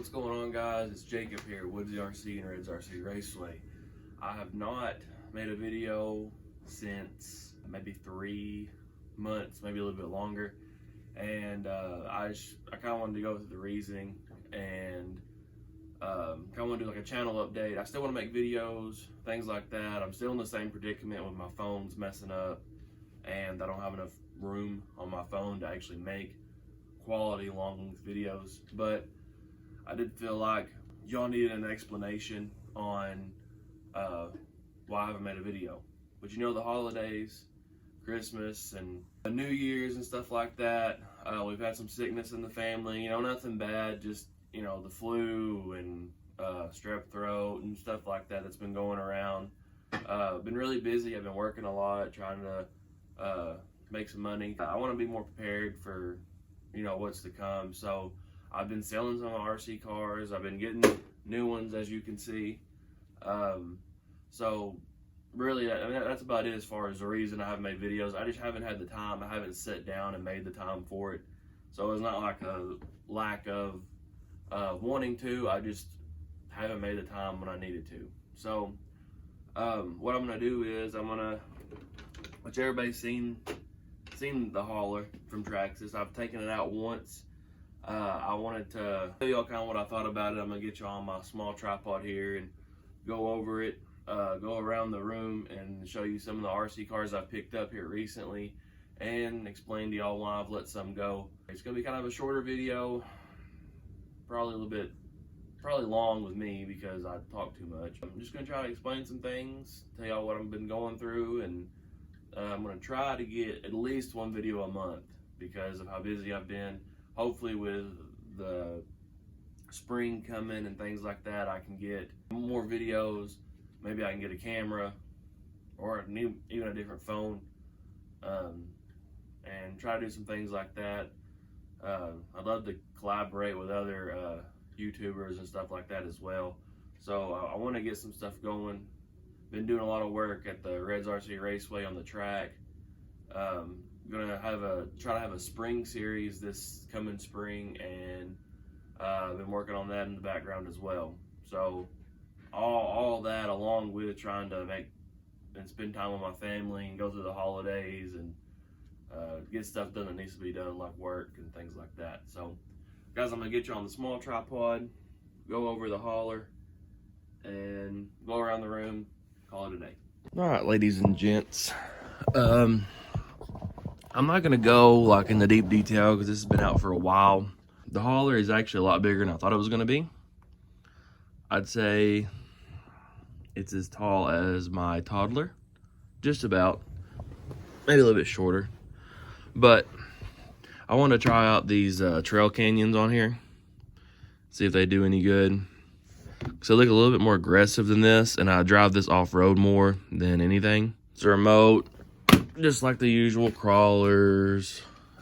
What's going on, guys? It's Jacob here, Woodsy RC and Trx6 Raceway. I have not made a video since maybe 3 months, maybe a little bit longer, and I kind of wanted to go through the reasoning and kind of want to do like a channel update. I still want to make videos, things like that. I'm still in the same predicament with my phone's messing up, and I don't have enough room on my phone to actually make quality long-length videos. But I did feel like y'all needed an explanation on why I haven't made a video. But you know, the holidays, Christmas and New Year's and stuff like that, we've had some sickness in the family, you know, nothing bad, just, you know, the flu and strep throat and stuff like that that's been going around. Been really busy. I've been working a lot, trying to make some money. I want to be more prepared for, you know, what's to come. So I've been selling some RC cars. I've been getting new ones, as you can see. So really, I mean, that's about it as far as the reason I haven't made videos. I just haven't had the time. I haven't sat down and made the time for it. So it's not like a lack of wanting to. I just haven't made the time when I needed to. So what I'm gonna do is which everybody's seen the hauler from Traxxas. I've taken it out once. I wanted to tell y'all kind of what I thought about it. I'm gonna get y'all on my small tripod here and go over it, go around the room and show you some of the RC cars I've picked up here recently and explain to y'all why I've let some go. It's gonna be kind of a shorter video, probably long with me because I talk too much. I'm just gonna try to explain some things, tell y'all what I've been going through, and I'm gonna try to get at least one video a month because of how busy I've been. Hopefully with the spring coming and things like that, I can get more videos. Maybe I can get a camera or even a different phone, and try to do some things like that. I'd love to collaborate with other YouTubers and stuff like that as well. So I want to get some stuff going. Been doing a lot of work at the Trx6 Raceway on the track. Gonna try to have a spring series this coming spring, and I've been working on that in the background as well. So all that, along with trying to make and spend time with my family and go through the holidays and get stuff done that needs to be done, like work and things like that. So guys, I'm gonna get you on the small tripod, go over the hauler, and go around the room, call it a day. All right, ladies and gents, I'm not gonna go like in the deep detail because this has been out for a while. The hauler is actually a lot bigger than I thought it was gonna be. I'd say it's as tall as my toddler, just about, maybe a little bit shorter. But I want to try out these trail canyons on here, see if they do any good. So they look a little bit more aggressive than this, and I drive this off-road more than anything. It's a remote, just like the usual crawlers.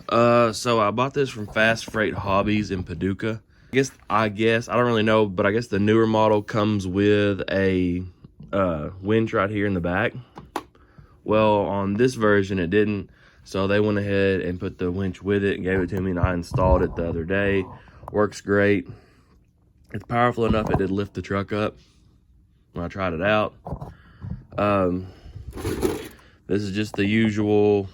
So I bought this from Fast Freight Hobbies in Paducah. I guess I don't really know, but I guess the newer model comes with a winch right here in the back. Well, on this version it didn't, so they went ahead and put the winch with it and gave it to me, and I installed it the other day. Works great. It's powerful enough it did lift the truck up when I tried it out. This is just the usual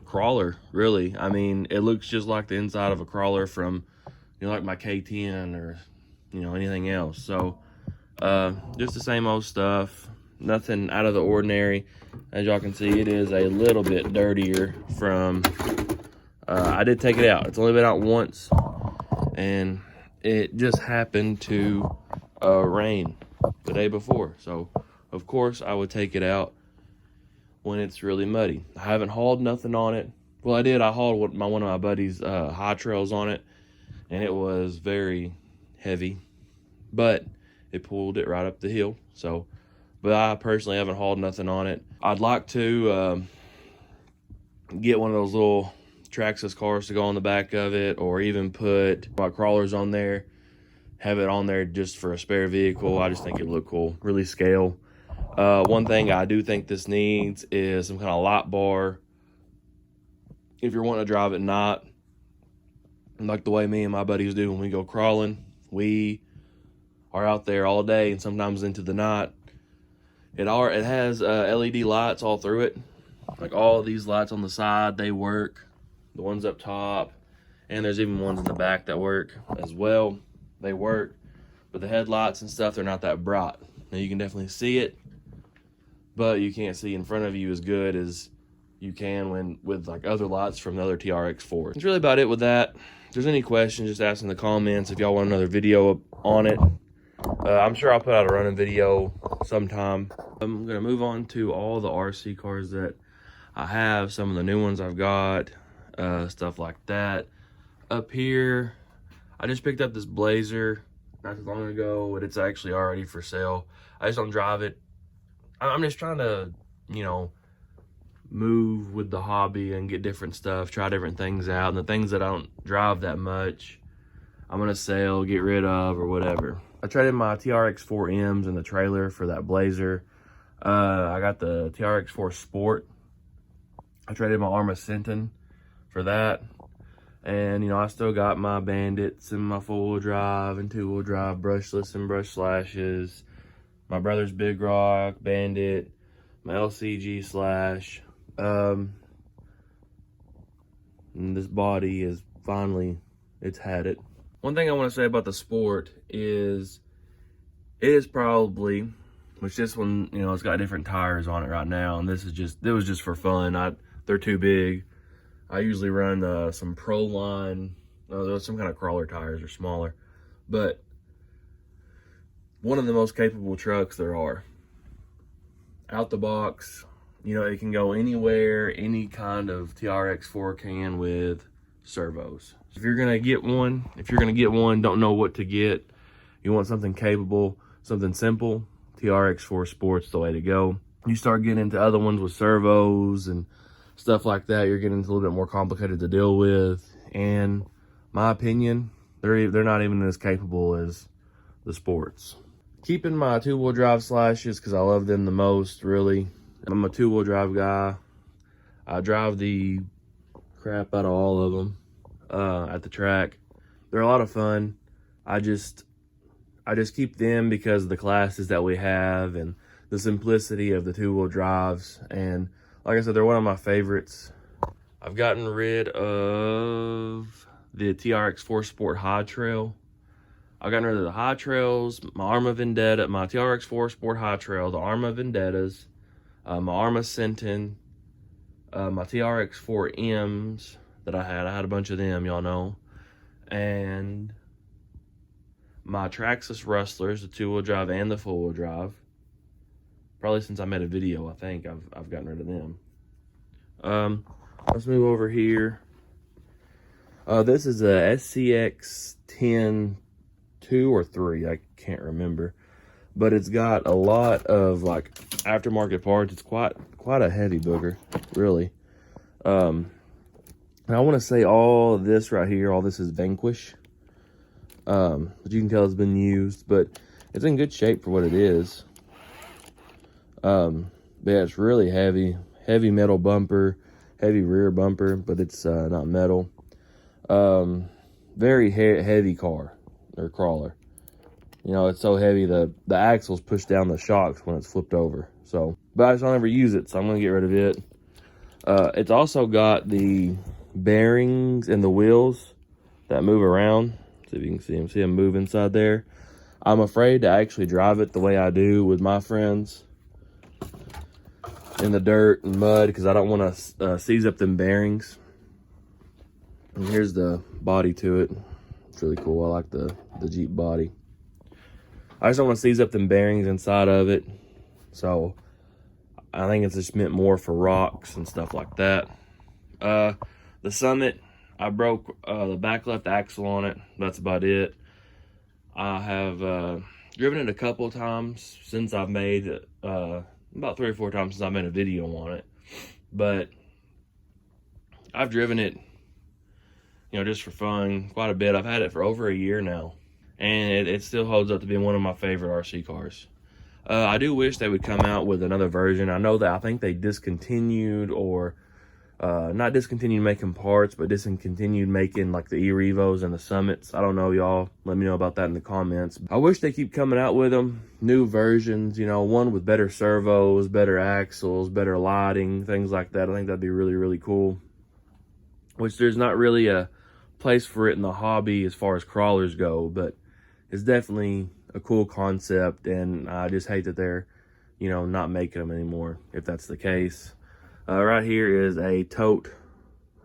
crawler, really. I mean, it looks just like the inside of a crawler from, you know, like my K10 or, you know, anything else. So just the same old stuff, nothing out of the ordinary. As y'all can see, it is a little bit dirtier from I did take it out. It's only been out once, and it just happened to rain the day before, so of course I would take it out when it's really muddy. I haven't hauled nothing on it. Well, I did. I hauled one of my buddies' high trails on it, and it was very heavy, but it pulled it right up the hill. So, but I personally haven't hauled nothing on it. I'd like to get one of those little Traxxas cars to go on the back of it, or even put my crawlers on there, have it on there just for a spare vehicle. I just think it'd look cool, really scale. One thing I do think this needs is some kind of light bar. If you're wanting to drive at night, like the way me and my buddies do when we go crawling, We are out there all day and sometimes into the night. It has LED lights all through it. Like all of these lights on the side, they work. The ones up top, and there's even ones in the back that work as well. They work, but the headlights and stuff, they're not that bright. Now you can definitely see it, but you can't see in front of you as good as you can with like other lights from the other TRX4s. That's really about it with that. If there's any questions, just ask in the comments. If y'all want another video on it, I'm sure I'll put out a running video sometime. I'm gonna move on to all the RC cars that I have, some of the new ones I've got, stuff like that. Up here, I just picked up this Blazer not too long ago, but it's actually already for sale. I just don't drive it. I'm just trying to, you know, move with the hobby and get different stuff, try different things out, and the things that I don't drive that much, I'm gonna sell, get rid of, or whatever. I traded my TRX4Ms in the trailer for that Blazer. I got the TRX4 Sport. I traded my Arma Sentin for that. And, you know, I still got my Bandits and my 4-wheel drive and 2-wheel drive brushless and brush slashes. My brother's Big Rock, Bandit, my LCG Slash. And this body is finally, it's had it. One thing I want to say about the Sport is, it is probably, which this one, you know, it's got different tires on it right now, and this is just, it was just for fun. They're too big. I usually run some Pro Line, some kind of crawler tires or smaller, but one of the most capable trucks there are. Out the box, you know, it can go anywhere any kind of TRX4 can with servos. If you're gonna get one, don't know what to get, you want something capable, something simple, TRX4 Sport's the way to go. You start getting into other ones with servos and stuff like that, you're getting into a little bit more complicated to deal with. And my opinion, they're not even as capable as the Sports. Keeping my 2-wheel drive slashes because I love them the most, really. I'm a 2-wheel drive guy. I drive the crap out of all of them at the track. They're a lot of fun. I just keep them because of the classes that we have and the simplicity of the 2-wheel drives. And like I said, they're one of my favorites. I've gotten rid of the TRX4 Sport High Trail. I've gotten rid of the High Trails, my Arma Vendetta, my TRX4 Sport High Trail, the Arma Vendettas, my Arma Sentin, my TRX4Ms that I had a bunch of them, y'all know, and my Traxxas Rustlers, the 2-wheel drive and the 4-wheel drive. Probably since I made a video, I think I've gotten rid of them. Let's move over here. This is a SCX 10 2 or 3, I can't remember, but it's got a lot of like aftermarket parts. It's quite a heavy booger, really. And I want to say all this right here, all this is Vanquish. But you can tell it's been used, but it's in good shape for what it is. But yeah, it's really heavy metal bumper, heavy rear bumper, but it's not metal. Very heavy car or crawler. You know, it's so heavy the axles push down the shocks when it's flipped over. So, but I just don't ever use it, so I'm gonna get rid of it. It's also got the bearings and the wheels that move around. See if you can see them move inside there. I'm afraid to actually drive it the way I do with my friends in the dirt and mud because I don't want to seize up them bearings. And here's the body to it. It's really cool. I like the Jeep body. I just don't want to seize up them bearings inside of it. So I think it's just meant more for rocks and stuff like that. The Summit, I broke the back left axle on it. That's about it. I have driven it a couple of times since I've made it, about 3 or 4 times since I made a video on it. But I've driven it, you know, just for fun quite a bit. I've had it for over a year now, and it still holds up to being one of my favorite RC cars. I do wish they would come out with another version. I know that I think they discontinued or not discontinued making parts, but discontinued making like the E-Revos and the Summits. I don't know, y'all. Let me know about that in the comments. I wish they keep coming out with them, new versions, you know, one with better servos, better axles, better lighting, things like that. I think that'd be really, really cool. Which there's not really a place for it in the hobby as far as crawlers go, but it's definitely a cool concept, and I just hate that they're, you know, not making them anymore, if that's the case. Right here is a tote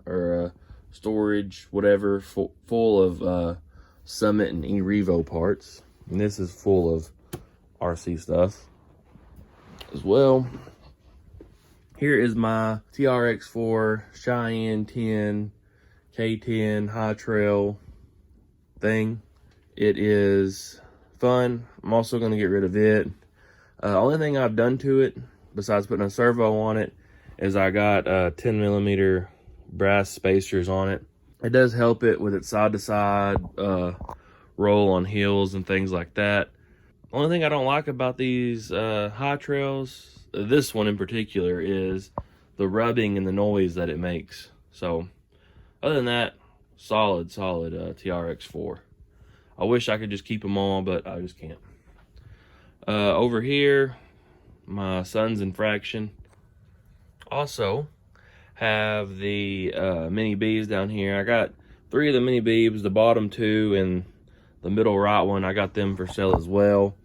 or a storage, whatever, full of Summit and E-Revo parts. And this is full of RC stuff as well. Here is my Trx6 Cheyenne 10 K10 High Trail thing. It is fun. I'm also going to get rid of it. Only thing I've done to it, besides putting a servo on it, is I got 10mm brass spacers on it. It does help it with its side-to-side roll on hills and things like that. Only thing I don't like about these high trails, this one in particular, is the rubbing and the noise that it makes. So other than that, solid Trx6. I wish I could just keep them all, but I just can't. Over here, my son's infraction. Also have the Minibees down here. I got 3 of the Minibees, the bottom 2 and the middle right one. I got them for sale as well,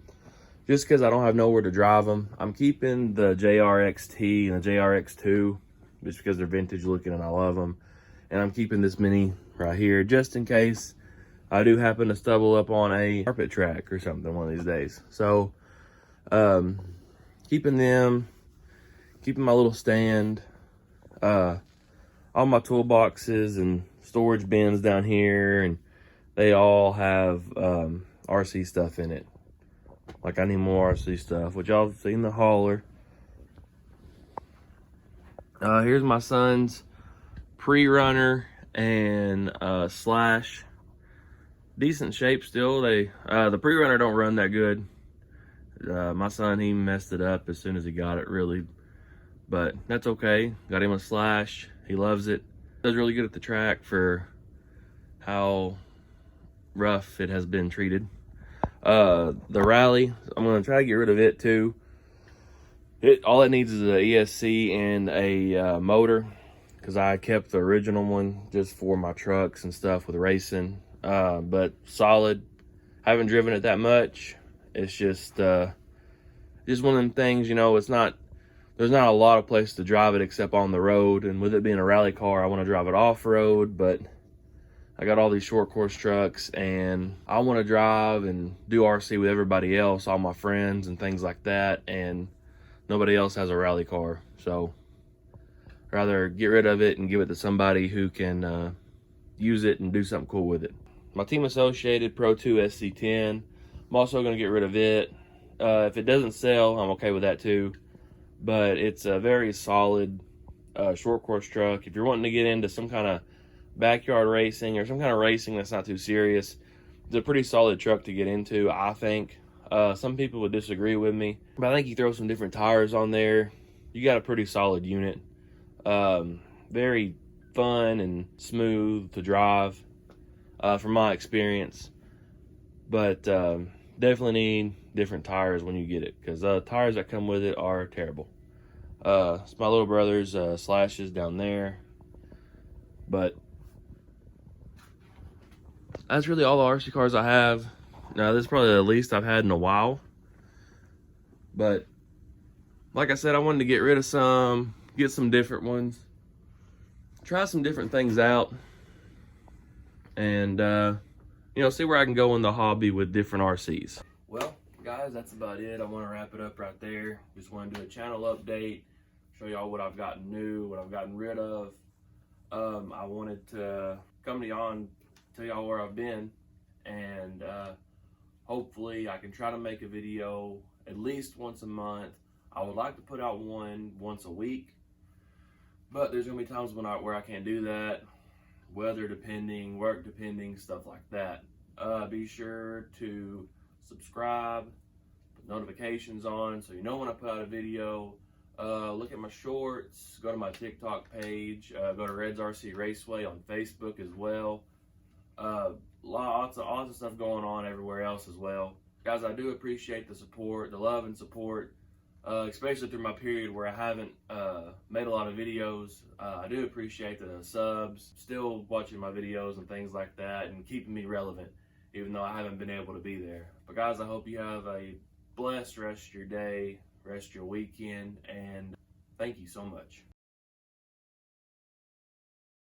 just because I don't have nowhere to drive them. I'm keeping the JRXT and the JRX2 just because they're vintage looking and I love them. And I'm keeping this Mini right here just in case I do happen to stumble up on a carpet track or something one of these days. So keeping them, keeping my little stand, all my toolboxes and storage bins down here, and they all have RC stuff in it. Like, I need more RC stuff, which y'all have seen the hauler. Here's my son's pre-runner and slash. Decent shape still. They the pre-runner don't run that good. My son, he messed it up as soon as he got it, really, but that's okay. Got him a slash. He loves it. Does really good at the track for how rough it has been treated. The rally, I'm gonna try to get rid of it too. All it needs is a ESC and a motor, because I kept the original one just for my trucks and stuff with racing. But solid. Haven't driven it that much. It's just one of them things, you know, there's not a lot of place to drive it except on the road, and with it being a rally car, I want to drive it off-road, but I got all these short course trucks, and I want to drive and do RC with everybody else, all my friends and things like that, and nobody else has a rally car. So I'd rather get rid of it and give it to somebody who can use it and do something cool with it. My Team Associated Pro 2 SC10, I'm also going to get rid of it. If it doesn't sell, I'm okay with that too. But it's a very solid short course truck. If you're wanting to get into some kind of backyard racing or some kind of racing that's not too serious, it's a pretty solid truck to get into, I think. Some people would disagree with me, but I think you throw some different tires on there, you got a pretty solid unit. Very fun and smooth to drive, from my experience. But definitely need different tires when you get it, because tires that come with it are terrible. It's my little brother's slashes down there. But that's really all the RC cars I have. Now, this is probably the least I've had in a while. But like I said, I wanted to get rid of some, get some different ones, try some different things out, and you know, see where I can go in the hobby with different RCs. Well, guys, that's about it. I want to wrap it up right there. Just want to do a channel update, show y'all what I've gotten new, what I've gotten rid of. I wanted to come to y'all and tell y'all where I've been, and hopefully I can try to make a video at least once a month. I would like to put out one once a week, but there's gonna be times where I can't do that, weather depending, work depending, stuff like that. Be sure to subscribe, put notifications on so you know when I put out a video. Look at my shorts, go to my TikTok page, go to Red's RC Raceway on Facebook as well. Lots of stuff going on everywhere else as well. Guys, I do appreciate the support, the love and support, especially through my period where I haven't made a lot of videos. I do appreciate the subs, still watching my videos and things like that, and keeping me relevant, even though I haven't been able to be there. But guys, I hope you have a blessed rest of your day, rest of your weekend, and thank you so much.